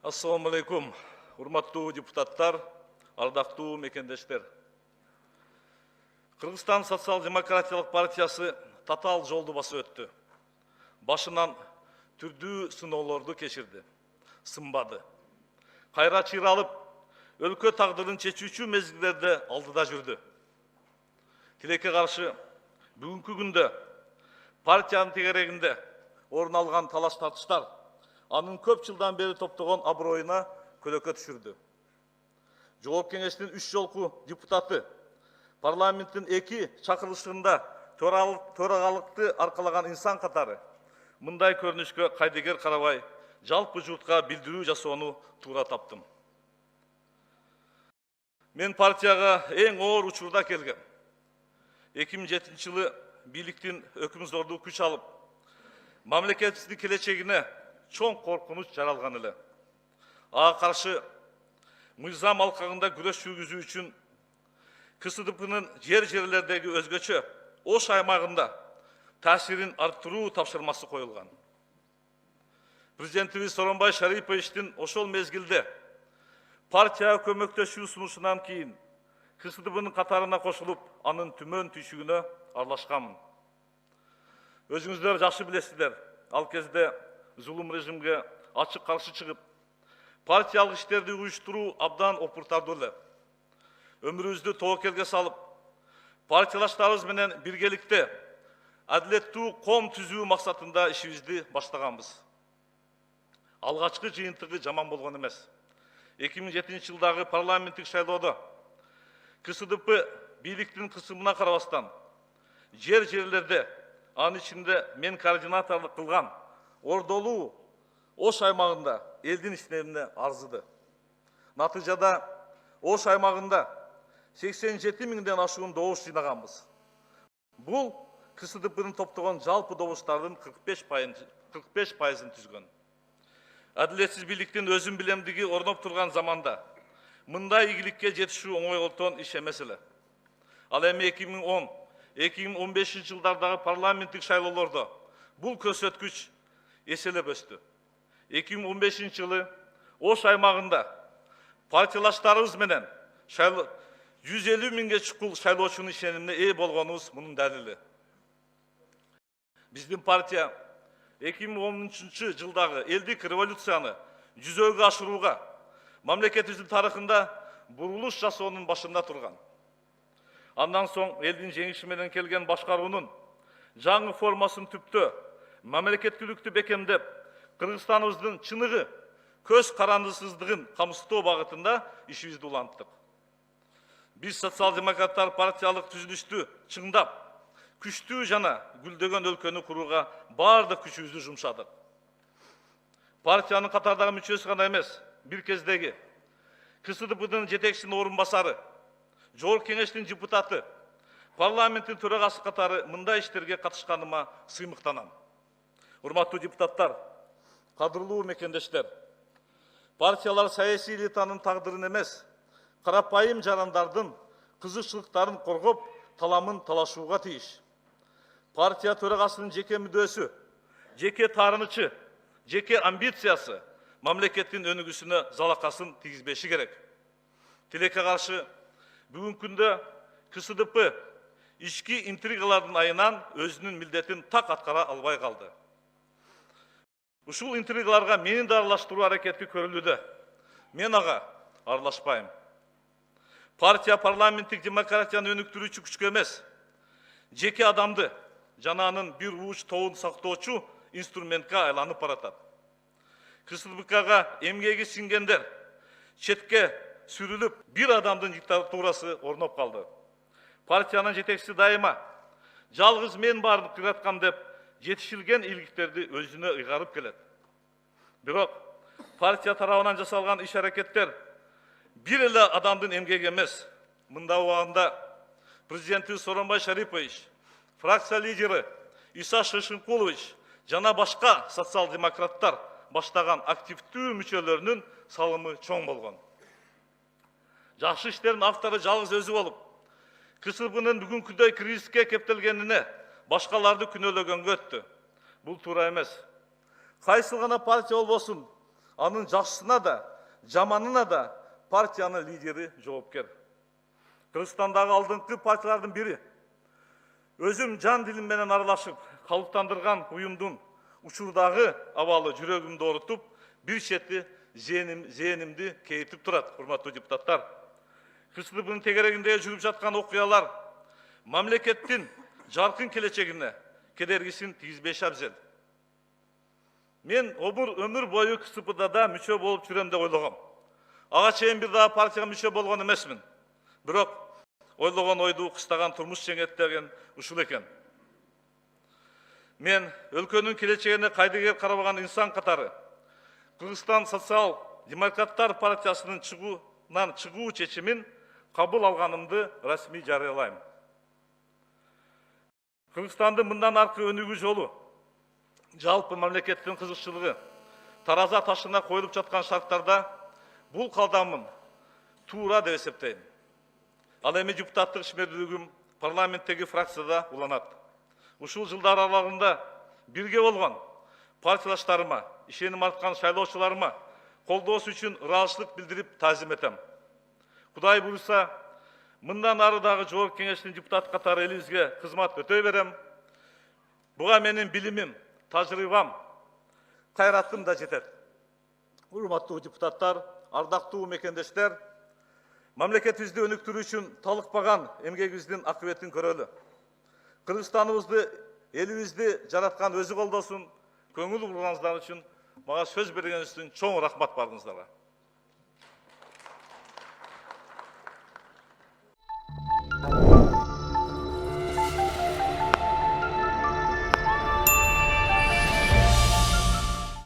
Assalamu alaikum, урматтуу депутаттар, ардактуу мекендештер. Кыргызстан социал-демократиялык партиясы татаал жолду басып өттү. Башынан түрдүү сыноолорду кечирди, сынбады. Кайра чыйралып, өлкө тагдырын чечүүчү мезгилдерде алдыда жүрдү. Тилекке каршы бүгүнкү күндө партиянын тегерегинде орун алган талаш-тартыштар анын көп жылдан бери топтогон аброюна көлөкө түшүрдү. Жогорку кеңештин 3 жолку депутаты парламенттин 2 чакырылышында төрагалыкты аркалаган инсан катары мындай көрүнүшкө кайдыгер карабай жалпы журтка билдирүү жасоону туура таптым. Мен партияга эң оор учурда келгем. 2007 жылы бийликтин өкмүзордуу күч алып, мамлекетибиздин келечегине чоң коркунуч жаралган эле. Ага каршы мыйзам алкагында күрөш жүргүзүү үчүн КСДПнын жерлердеги өзгөчө Ош аймагында таасирин арттыруу тапшырмасы коюлган. Президентибиз Сооронбай Шариповичтин ошол мезгилде партия көмөктөшүү сунушунан кийин КСДПнын катарына кошулуп, анын түмөн түйшүгүнө аралашканмын. Өзүңүздөр жакшы билесиздер, ал кезде зулум режимге ачык каршы чыгып, партиялык иштерди уюштуруу абдан опуртардуу эле. Өмүрүбүздү тобокелге салып, партиялаштарыбыз менен биргеликте адилеттүү ком түзүү максатында ишибизди баштаганбыз. Алгачкы жыйынтыгы жаман болгон эмес. 2007 жылдагы парламенттик шайлоодо КСДП бийликтин кысымына карабастан жерлерде, анын ичинде мен координаторлук кылган Ордолуу Ош аймагында элдин иштерине арзыды. Натыйжада Ош аймагында 87 миңден ашуун добуш жыйнаганбыз. Бул КСДПнын топтогон жалпы добуштардын 45%-ын түзгөн. Адилетсиз бийликтин өзүн билемдиги орноп турган заманда мындай ийгиликке жетишүү оңойлотон иш эмес эле. Ал эми 2010-2015 жылдардагы парламенттик шайлоолордо бул көрсөткүч эселеп өстү. 2015 жылы Ош аймагында партиялаштарыбыз менен 150 миңге чукул шайлоочунун ишенимине ээ болгонубуз мунун далили. Биздин партия 2013 жылдагы элдик революцияны жүзөгө ашырууга мамлекетибиздин тарыхында бурулуш жасоонун башында турган. Андан соң элдин жеңиши менен келген башкаруунун жаңы формасын түптө мамлекеттүүлүктү бекемдеп, Кыргызстаныбыздын чыныгы көз карандысыздыгын камсыздоо багытында ишибизди уланттык. Биз социал-демократтар партиялык түзүлүштү чыңдап, күчтүү жана гүлдөгөн өлкөнү курууга баардык күчүбүздү жумшадык. Партиянын катардагы мүчөсү гана эмес, бир кездеги КСДПнын жетекчисинин орун басары, Жогорку кеңештин депутаты, парламенттин төрагасы катары мындай иштерге катышканыма сыймыктанам. Урматтуу депутаттар, кадырлуу мекендештер, партиялар саясий элитанын тагдырын эмес, карапайым жарандардын кызыкчылыктарын коргоп, таламын талашууга тийиш. Партия төрагасынын жеке мүдөөсү, жеке таарынычы, жеке амбициясы мамлекеттин өнүгүүсүнө залакасын тийгизбеши керек. Тилекке каршы бүгүнкү күндө КСДП ички интригалардын айынан өзүнүн милдетин так аткара албай калды. Ушул интригаларга мени да аралаштыруу аракети көрүлүүдө. Мен ага аралашпайм. Партия парламенттик демократияны өнүктүрүүчү күчкө эмес, жеке адамды жана анын бир ууч тобун сактоочу инструментке айланып баратат. КСДПга эмгеги сиңгендер четке сүрүлүп, бир адамдын диктатурасы орноп калды. Партиянын жетекчиси дайыма жалгыз мен барын кыраткам деп жетишилген ийгиликтерди өзүнө ыйгарып келет. Бирок партия тарабынан жасалган иш-аракеттер бир эле адамдын эмгеги эмес. Мында убагында президенти Сооронбай Шарипович, фракция лидери Иса Шишинкулович жана башка социал-демократтар баштаган активдүү мүчөлөрүнүн салымы чоң болгон. Жакшы иштердин автору жалгыз өзү болуп, КСДПнын бүгүнкүдөй кризиске кептелгенине башкаларды күнөөлөгөнгө өттү. Бул туура эмес. Кайсы гана партия болбосун, Анын жакшысына да, жаманына да партиянын лидери жоопкер. Кыргызстандагы алдыңкы партиялардын бири. Өзүм жан дилим менен аралашып, калыптандырган уюмдун учурдагы абалы жүрөгүмдү оорутуп, бир чети зээнимди кейитип турат, урматтуу депутаттар. КСДПнын тегерегинде жүрүп жаткан окуялар мамлекеттин жаркын келечегине кедергисин тийгизбеши абзел. Мен өмүр бою КСДПда да мүчө болуп жүрөм деп ойлогом. Ага чейин бир дагы партияга мүчө болгон эмесмин. Бирок ойлогон ойду кыстаган турмуш жеңеттеген ушул экен. Мен өлкөнүн келечегине кайдыгер карабаган инсан катары Кыргызстан социал-демократтар партиясынын чыгуу чечимин кабыл алганымды расмий жарыялайм. Кыргызстандын мындан аркы өнүгүү жолу, жалпы мамлекеттин кызыкчылыгы тараза ташына коюлуп жаткан шарттарда бул кадамым туура деп эсептейм. Ал эми депутаттык ишмердүүлүгүм парламенттеги фракцияда уланат. Ушул жылдар аралыгында бирге болгон партиялаштарыма, ишеним арткан шайлоочуларыма колдоосу үчүн ыраазычылык билдирип таазим этем. Кудай буйруса, мындан ары дагы Жогорку Кеңештин депутаты катары элибизге кызмат өтөй берем. Буга менин билимим, тажрыйбам, кайратым да жетет. Урматтуу депутаттар, ардактуу мекендештер, мамлекетибизди өнүктүрүү үчүн талыкпаган эмгегибиздин акыбетин көрөлү. Кыргызстаныбызды, элибизди жараткан өзү колдосун, көңүл бурганыңыздар үчүн мага сөз бергениңиз үчүн чоң рахмат бардыңыздарга.